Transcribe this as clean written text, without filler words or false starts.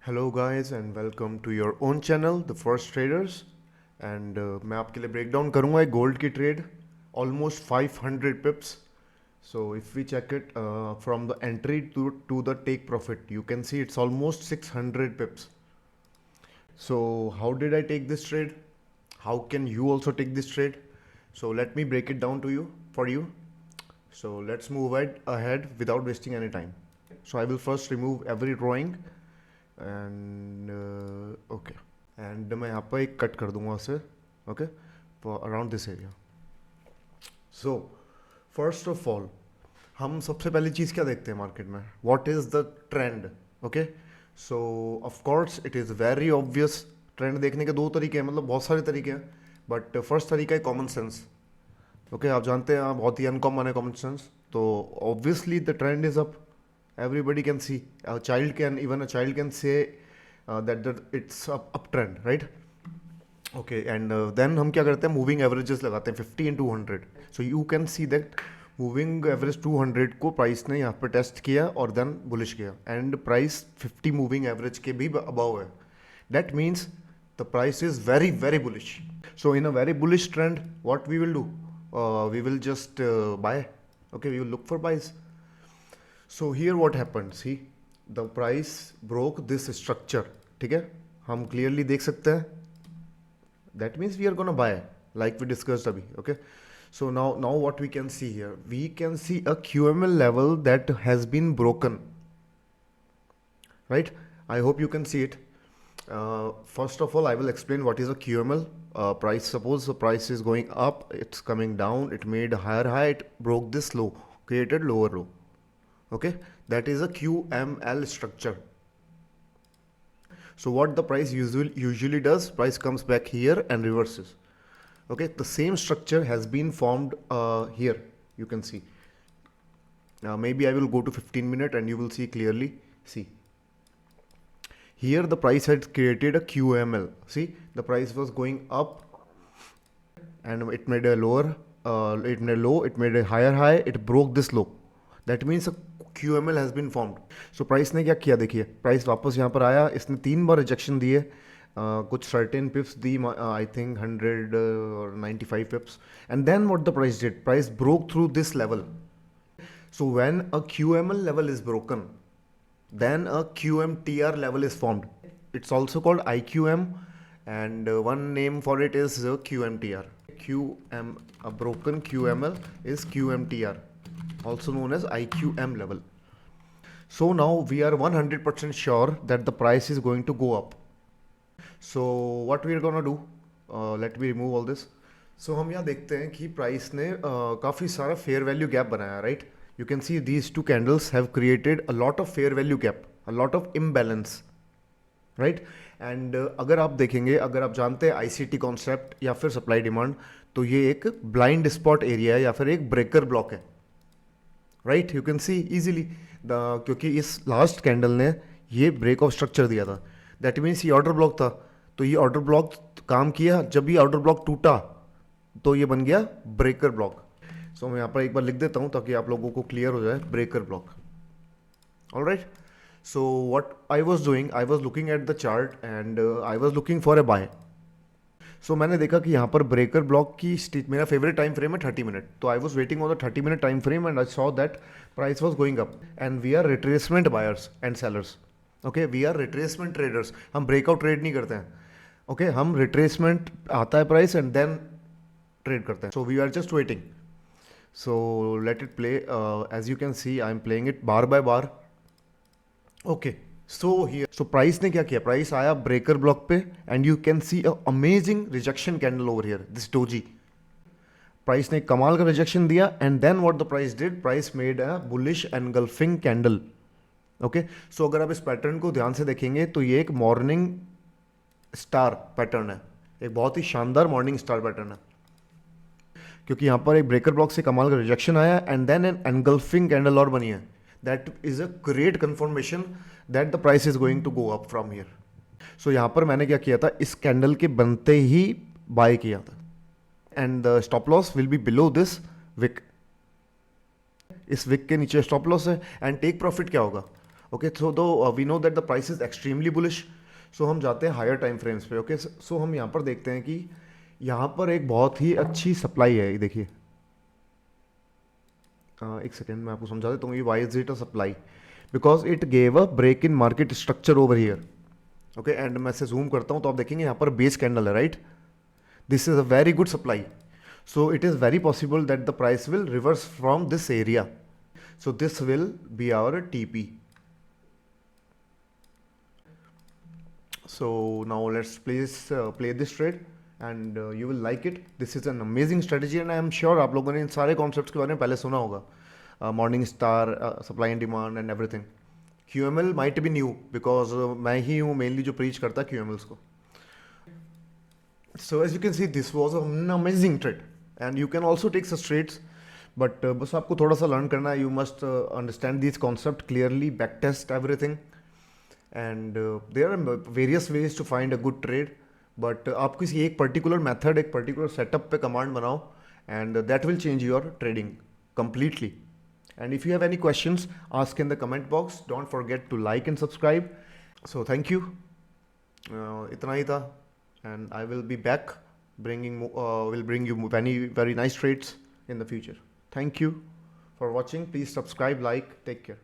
Hello guys and welcome to your own channel the first traders and मैं आपके लिए break down करूंगा एक गोल्ड की trade almost 500 pips. So if we check it from the entry to the take profit, you can see it's almost 600 pips. So how did I take this trade? How can you also take this trade? So let me break it down to you for you. So let's move ahead without wasting any time. So I will first remove every drawing and okay. And मैं यहाँ पर एक cut कर दूंगा उसे okay for around this area. So first of all हम सबसे पहली चीज़ क्या देखते हैं मार्केट में, what is the trend. Okay so of course it is very obvious. Trend देखने के दो तरीके हैं, मतलब बहुत सारे तरीके हैं, बट फर्स्ट तरीका है कॉमन सेंस. ओके आप जानते हैं बहुत ही अनकॉमन है कॉमन सेंस. तो obviously the trend is up. Everybody can see, a child can, even a child can say that it's uptrend, right? Okay, and then हम क्या करते हैं, मूविंग एवरेजेस लगाते हैं 50 and 200. So you can see that moving average 200 को price ने यहाँ पर टेस्ट किया और देन बुलिश किया, एंड प्राइस 50 मूविंग एवरेज के भी अबव है. That means the price is very very bullish. So in a very bullish trend what we will do, we will just buy. Okay, we will look for buys. So here what happened, see the price broke this structure. ठीक है, हम clearly देख सकते हैं. That means we are gonna buy like we discussed अभी. Okay so now what we can see here, we can see a QML level that has been broken, right? I hope you can see it. First of all, I will explain what is a QML. Price, suppose the price is going up, it's coming down, it made a higher high, it broke this low, created lower low. Okay, that is a QML structure. So what the price usually does, price comes back here and reverses. Okay, the same structure has been formed here, you can see. Maybe I will go to 15 minute and you will see clearly. See, here the price had created a QML. See, the price was going up and it made a lower, it made a low, it made a higher high, it broke this low. That means a QML has been formed. So price ने क्या किया, देखिए price वापस यहाँ पर आया, इसने 3 बार rejection दिए, कुछ सर्टेन पिप्स दी, आई थिंक 100 और 95 pips, and then what the price did, price broke through this level. So when a QML level is broken, then a QMTR level is formed. It's also called IQM, and one name for it is QMTR. A broken QML is QMTR, also known as IQM level. So now we are 100% sure that the price is going to go up. So what we are gonna do, let me remove all this. So हम यहाँ देखते हैं कि price ने काफ़ी सारा fair value gap बनाया, right? You can see these two candles have created a lot of fair value gap, a lot of imbalance, right? And अगर आप देखेंगे, अगर आप जानते हैं ICT कॉन्सेप्ट या फिर सप्लाई डिमांड, तो ये एक ब्लाइंड स्पॉट एरिया है या फिर एक ब्रेकर ब्लॉक है, right? You can C easily क्योंकि इस लास्ट कैंडल ने ये ब्रेक ऑफ स्ट्रक्चर दिया था. दैट मीन्स ये ऑर्डर ब्लॉक था, तो ये ऑर्डर ब्लॉक काम किया. जब ये ऑर्डर ब्लॉक टूटा तो ये बन गया ब्रेकर ब्लॉक. सो मैं यहाँ पर एक बार लिख देता हूँ ताकि आप लोगों को क्लियर हो जाए, breaker block. Alright, so what I was doing, I was looking at the chart and I was looking for a buy. So मैंने देखा कि यहाँ पर ब्रेकर ब्लॉक की मेरा फेवरेट टाइम फ्रेम है 30 मिनट, तो I was waiting on the 30 minute time frame and I saw that price was going up and we are retracement buyers and sellers. Okay, we are retracement traders, हम breakout trade नहीं करते हैं. Okay हम retracement आता है price and then trade करते हैं. So we are just waiting. So let it play. As you can see I am playing it bar by bar. Okay so price ने क्या किया, प्राइस आया ब्रेकर ब्लॉक पे and you can see a amazing rejection candle over here, this doji. Price ने कमाल का rejection दिया and then what the price did, price made a bullish engulfing candle. Okay so अगर आप इस pattern को ध्यान से देखेंगे तो ये एक मॉर्निंग स्टार पैटर्न है, एक बहुत ही शानदार मॉर्निंग स्टार पैटर्न है, क्योंकि यहाँ पर एक ब्रेकर ब्लॉक से कमाल का रिजेक्शन आया and then an engulfing candle और बनी है. That is a great confirmation that the price is going to go up from here. So यहाँ पर मैंने क्या किया था, इस कैंडल के बनते ही बाय किया था and the stop loss will be below this wick. इस विक के नीचे स्टॉप लॉस है एंड टेक प्रॉफिट क्या होगा, okay, so though we know that the price is extremely bullish, so हम जाते हैं हायर टाइम फ्रेम्स पे। ओके, सो हम यहाँ पर देखते हैं कि यहाँ पर एक बहुत ही अच्छी सप्लाई है, ये देखिए। एक सेकेंड मैं आपको समझा देता हूँ ये why is it a supply, because it gave a break in market structure over here. Okay, and मैं से जूम करता हूँ तो आप देखेंगे यहाँ पर बेस कैंडल है, right. This is a very good supply, so it is very possible that the price will reverse from this area. So this will be our TP. So now let's play this trade and you will like it. This is an amazing strategy and I am sure आप लोगों ने इन सारे concepts के बारे में पहले सुना होगा, morning star, supply and demand and everything. QML might be new because मैं ही हूँ मेनली जो प्रीच करता है QMLs को। So as you can see, this was an amazing trade and you can also take such trades, but बस आपको थोड़ा सा लर्न करना है। You must understand these concept clearly, back test everything, and there are various ways to find a good trade, but आप किसी एक particular method, एक particular setup पे command बनाओ and that will change your trading completely. And if you have any questions, ask in the comment box. Don't forget to like and subscribe. So thank you. इतना ही था, and I will be back will bring you many very nice trades in the future. Thank you for watching. Please subscribe, like, take care.